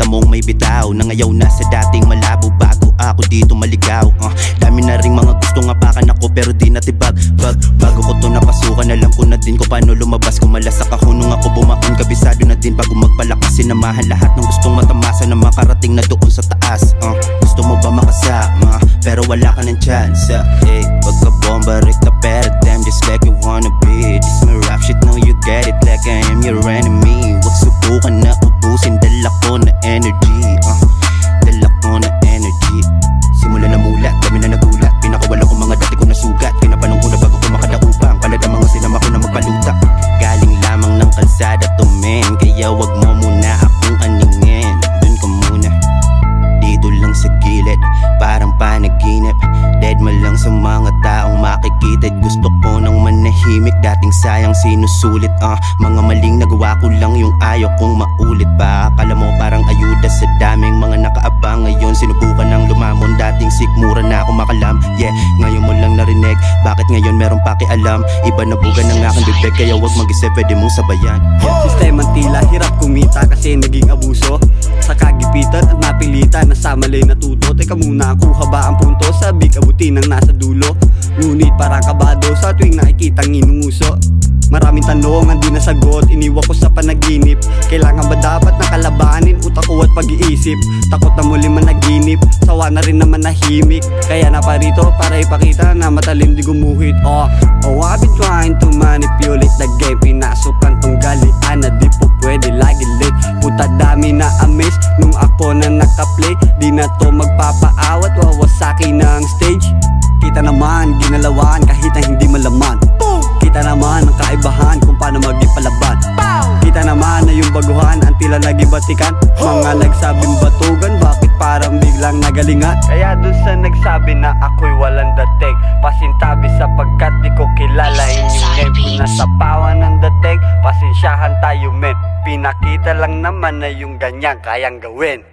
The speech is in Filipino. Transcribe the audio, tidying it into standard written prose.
Nakita mong may bitaw na ngayaw na sa dating malabo. Bago ako dito maligaw, dami na ring mga gustong apakan ako pero di natibag. Bago ko to napasukan, alam ko na din ko paano lumabas. Kumalasak ako nung ako bumaon, kabisado na din bago magpalakas. Sinamahan lahat ng gustong matamasa na makarating na doon sa taas. Gusto mo ba makasama pero wala ka ng chance? Pagka-bomba rik na pera, damn just like you wanna be. This my rap shit, know you get it like I am your enemy. Huwag subukan na ubusin, dala ko na energy. Dala ko na energy. Simula na mulat, dami na nagulat. Pinakawalan ko mga dati ko na sugat. Pinapanong ko na bago ko makadaupang palad ang mga sinama ko na magpalutak. Galing lamang ng kalsada to men, kaya wag mo muna akong aningin. Dun ka muna, dito lang sa gilid, parang panaginip. Dead man lang sa mga taong makikita. Gusto ko nang manahimik, dating sayang sinusulit. Mga maling nagawa ko lang yung ayaw kong maulit pa. Akala mo parang ayuda sa daming mga nakaabang. Ngayon sinubukan ng lumamon, dating sikmura na ako makalam. Ngayon mo lang narinig, bakit ngayon meron pakialam? Iba na bugan ng aking bibig, kaya wag mag-isip, pwede mong sabayan. Sistemang tila, hirap kumita kasi naging abuso. Sa kagipitan at napilitan, nasa mali natuto. Teka muna, kuha ba ang punto? Sabi kabuti ng nasa dulo. Ngunit parang kabado sa tuwing nakikitang inunguso. Maraming tanong ang di nasagot, iniwan ko sa panaginip. Kailangan ba dapat nakalabanin utak ko at pag-iisip? Takot na muli managinip, sawa na rin na manahimik. Kaya naparito para ipakita na matalim di gumuhit. I've been trying to manipulate the game. Pinasukan tong galian na di po pwede lagi late. Puta dami na amaze nung ako na nakaplay. Di na to magpapaawat, wawasaki na ang stage. Kita naman, ginalawan kahit na hindi malaman. Kita naman ang kaibahan kung paano maging palaban. Kita naman na yung baguhan ang tila naging batikan. Mga nagsabing batugan, bakit parang biglang nagalingan? Kaya dun sa nagsabi na ako'y walang dating, pasintabi sapagkat di ko kilala inyong name. Kung nasa pawan ng dating, pasensyahan tayo men. Pinakita lang naman na yung ganyan kayang gawin.